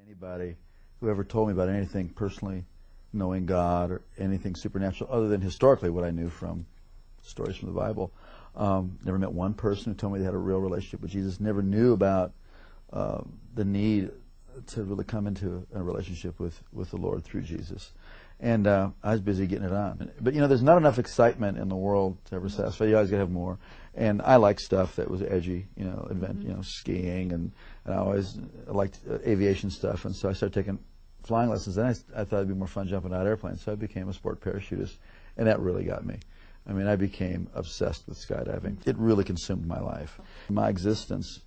Anybody who ever told me about anything personally, knowing God or anything supernatural, other than historically what I knew from stories from the Bible. Never met one person who told me they had a real relationship with Jesus. Never knew about the need to really come into a relationship with the Lord through Jesus. And I was busy getting it on. But, you know, there's not enough excitement in the world to ever satisfy. You always got to have more. And I like stuff that was edgy, you know, skiing, and I always liked aviation stuff. And so I started taking flying lessons. And I thought it'd be more fun jumping out of airplanes. So I became a sport parachutist. And that really got me. I mean, I became obsessed with skydiving. It really consumed my life. My existence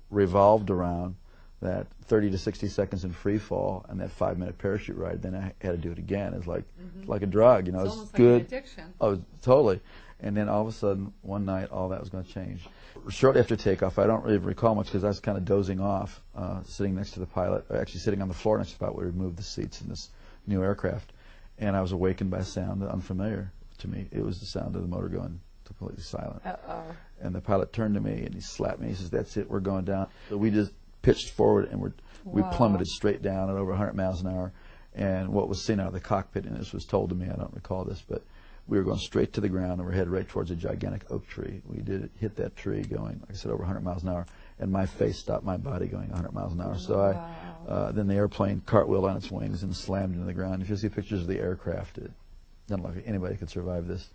revolved around that 30 to 60 seconds in free fall and that 5-minute parachute ride. Then I had to do it again. It's like like a drug, you know. It's it's almost good. like an addiction. Oh, totally. And then all of a sudden, one night, all that was going to change. Shortly after takeoff, I don't really recall much because I was kind of dozing off, sitting next to the pilot, or actually sitting on the floor next to the pilot where we moved the seats in this new aircraft. And I was awakened by a sound unfamiliar to me. It was the sound of the motor going completely silent. And the pilot turned to me and he slapped me. He says, "That's it, we're going down." So we just pitched forward and we plummeted straight down at over 100 miles an hour. And what was seen out of the cockpit, and this was told to me, I don't recall this, but we were going straight to the ground and we're headed right towards a gigantic oak tree. We did hit that tree going, like I said, over 100 miles an hour, and my face stopped my body going 100 miles an hour. So then the airplane cartwheeled on its wings and slammed into the ground. If you see pictures of the aircraft, it doesn't look like anybody could survive this.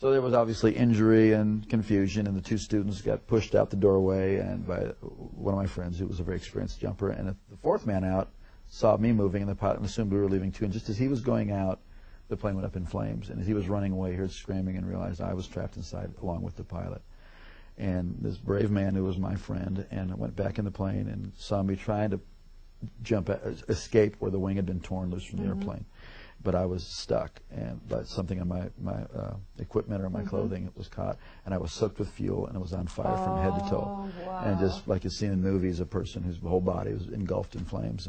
So there was obviously injury and confusion, and the two students got pushed out the doorway and by one of my friends who was a very experienced jumper. And the fourth man out saw me moving, and the pilot assumed we were leaving too. And just as he was going out, the plane went up in flames. And as he was running away, he heard screaming and realized I was trapped inside along with the pilot. And this brave man who was my friend and went back in the plane and saw me trying to escape where the wing had been torn loose from the airplane. But I was stuck, and but something on my equipment or my clothing was caught, and I was soaked with fuel, and it was on fire from head to toe. Wow. And just like you see in movies, a person whose whole body was engulfed in flames.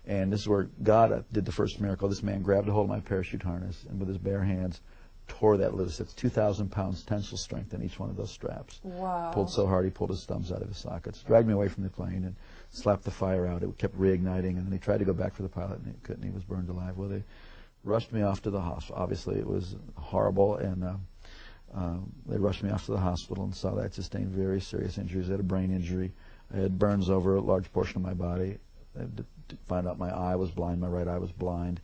And this is where God did the first miracle. This man grabbed a hold of my parachute harness and with his bare hands tore that loose. It's 2,000 pounds tensile strength in each one of those straps. Wow. Pulled so hard he pulled his thumbs out of his sockets. Dragged me away from the plane and slapped the fire out. It kept reigniting, and then he tried to go back for the pilot, and he couldn't. He was burned alive. Well, they rushed me off to the hospital. Obviously, it was horrible, and they rushed me off to the hospital and saw that I had sustained very serious injuries. I had a brain injury. I had burns over a large portion of my body. I had to find out my eye was blind, my right eye was blind,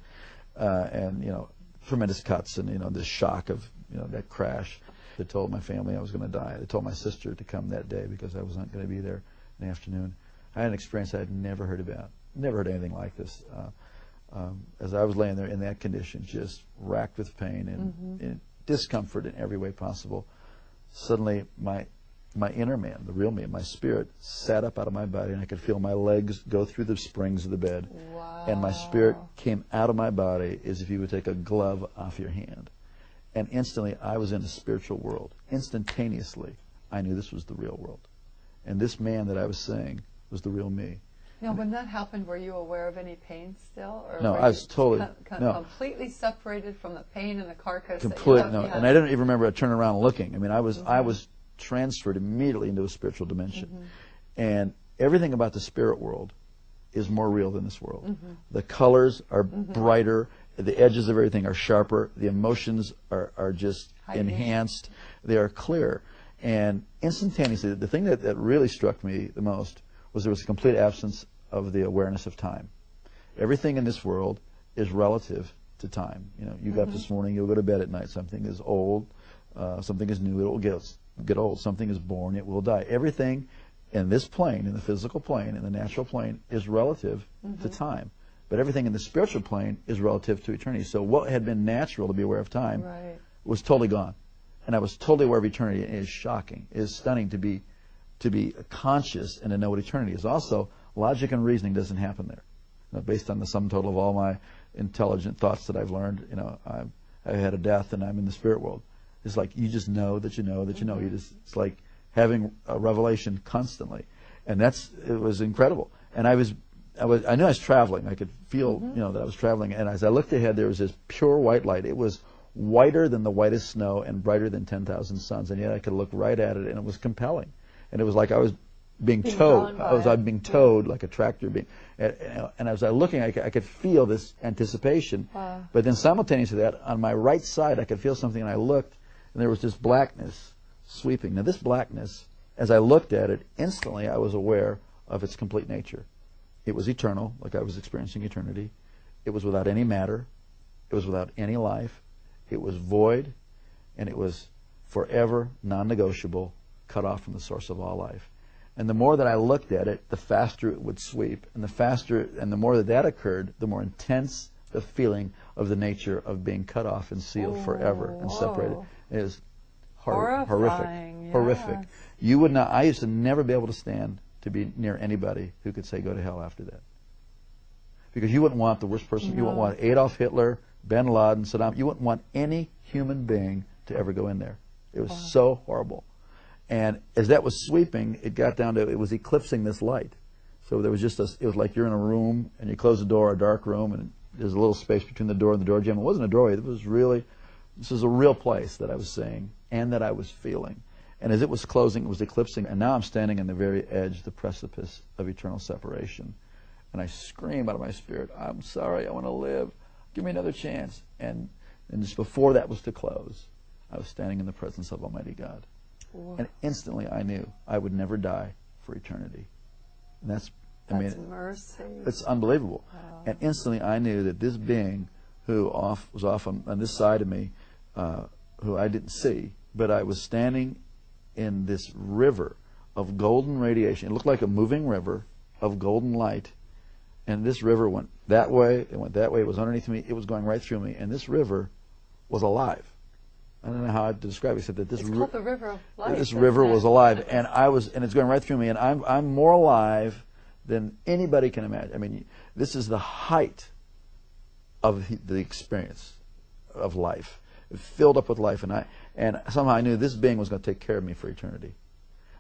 and, you know, tremendous cuts and, you know, this shock of, you know, that crash. They told my family I was going to die. They told my sister to come that day because I wasn't going to be there in the afternoon. I had an experience I had never heard about, never heard anything like this. As I was laying there in that condition, just racked with pain and discomfort in every way possible, suddenly my inner man, the real me, my spirit, sat up out of my body, and I could feel my legs go through the springs of the bed. Wow. And my spirit came out of my body as if you would take a glove off your hand. And instantly, I was in a spiritual world. Instantaneously, I knew this was the real world. And this man that I was seeing was the real me. Now, when that happened, were you aware of any pain still? Or no, I was totally completely separated from the pain and the carcass. Completely, no. And I didn't even remember turning around and looking. I mean, I was transferred immediately into a spiritual dimension. And everything about the spirit world is more real than this world. The colors are brighter. The edges of everything are sharper. The emotions are just enhanced. They are clear. And instantaneously, the thing that really struck me the most was there was a complete absence of the awareness of time. Everything in this world is relative to time. You know, you got up this morning, you'll go to bed at night. Something is old, something is new, it will get old. Something is born, it will die. Everything in this plane, in the physical plane, in the natural plane, is relative to time. But everything in the spiritual plane is relative to eternity. So what had been natural to be aware of time was totally gone. And I was totally aware of eternity. It is shocking. It is stunning to be conscious and to know what eternity is. Also, logic and reasoning doesn't happen there. You know, based on the sum total of all my intelligent thoughts that I've learned, you know, I've had a death and I'm in the spirit world. It's like you just know that you know that you know. It's like having a revelation constantly, and it was incredible. And I knew I was traveling. I could feel, you know, that I was traveling. And as I looked ahead, there was this pure white light. It was whiter than the whitest snow and brighter than 10,000 suns. And yet I could look right at it, and it was compelling. And it was like I was being towed. I'm being towed like a tractor. And as I was looking, I could feel this anticipation. Wow. But then simultaneously to that, on my right side, I could feel something, and I looked, and there was this blackness sweeping. Now, this blackness, as I looked at it, instantly I was aware of its complete nature. It was eternal, like I was experiencing eternity. It was without any matter. It was without any life. It was void, and it was forever non-negotiable, cut off from the source of all life. And the more that I looked at it, the faster it would sweep. And the more that occurred, the more intense the feeling of the nature of being cut off and sealed forever and separated. It is horrific. Yes. Horrific. You would not, I used to never be able to stand to be near anybody who could say go to hell after that. Because you wouldn't want the worst person. No. You wouldn't want Adolf Hitler, Bin Laden, Saddam. You wouldn't want any human being to ever go in there. It was so horrible. And as that was sweeping, it got down to, it was eclipsing this light. So there was just it was like you're in a room and you close the door, a dark room, and there's a little space between the door and the door jamb. It wasn't a doorway. This was a real place that I was seeing and that I was feeling. And as it was closing, it was eclipsing. And now I'm standing on the very edge, the precipice of eternal separation. And I scream out of my spirit, I'm sorry, I want to live. Give me another chance. And just before that was to close, I was standing in the presence of Almighty God. Whoa. And instantly I knew I would never die for eternity. And that's mercy. It's unbelievable. Wow. And instantly I knew that this being who was off on this side of me, who I didn't see, but I was standing in this river of golden radiation. It looked like a moving river of golden light. And this river went that way, it went that way, it was underneath me, it was going right through me. And this river was alive. I don't know how to describe it, except that it's called the River of Life. This river was alive, and it's going right through me, and I'm more alive than anybody can imagine. I mean, this is the height of the experience of life, filled up with life, and somehow I knew this being was going to take care of me for eternity.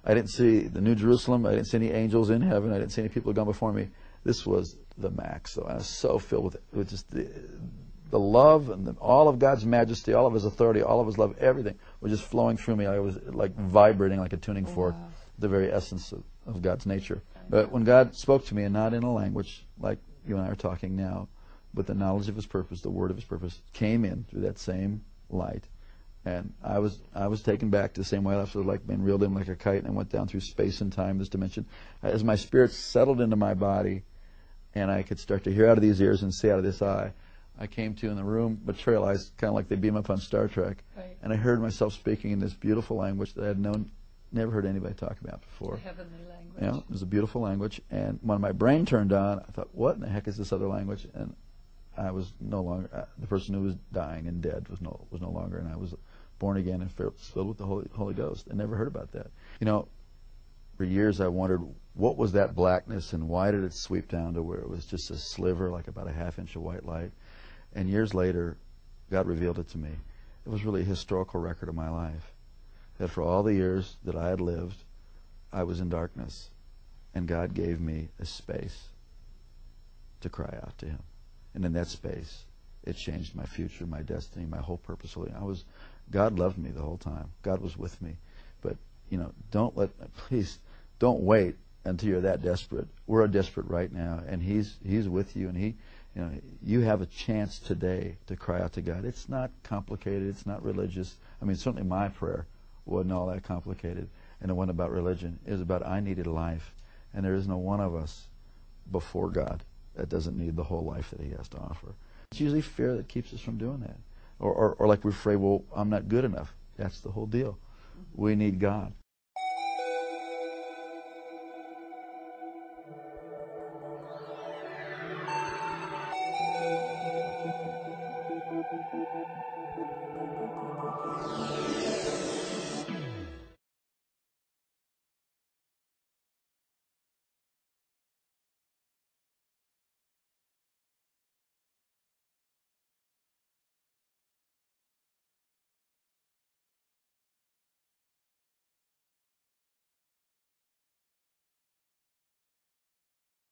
I didn't see the New Jerusalem, I didn't see any angels in heaven, I didn't see any people who had gone before me. This was the max. So I was so filled with just the love and all of God's majesty, all of His authority, all of His love, everything was just flowing through me. I was like vibrating like a tuning fork, the very essence of God's nature. But when God spoke to me, and not in a language like you and I are talking now, but the knowledge of His purpose, the word of His purpose, came in through that same light. And I was taken back to the same way I was like being reeled in like a kite, and I went down through space and time, this dimension. As my spirit settled into my body, and I could start to hear out of these ears and see out of this eye, I came to in the room, materialized, kind of like they beam up on Star Trek. Right. And I heard myself speaking in this beautiful language that I had never heard anybody talk about before. The heavenly language. You know, it was a beautiful language. And when my brain turned on, I thought, what in the heck is this other language? And I was no longer, the person who was dying and dead was no longer, and I was born again and filled with the Holy Ghost. I never heard about that. You know, for years I wondered, what was that blackness and why did it sweep down to where it was just a sliver, like about a half-inch of white light? And years later, God revealed it to me. It was really a historical record of my life. That for all the years that I had lived, I was in darkness. And God gave me a space to cry out to Him. And in that space, it changed my future, my destiny, my whole purpose. God loved me the whole time. God was with me. But, you know, please don't wait until you're that desperate. We're desperate right now, and He's with you, and you have a chance today to cry out to God. It's not complicated. It's not religious. I mean, certainly my prayer wasn't all that complicated, and it wasn't about religion. It was about I needed life, and there is no one of us before God that doesn't need the whole life that He has to offer. It's usually fear that keeps us from doing that. Or like we're afraid, well, I'm not good enough. That's the whole deal. We need God.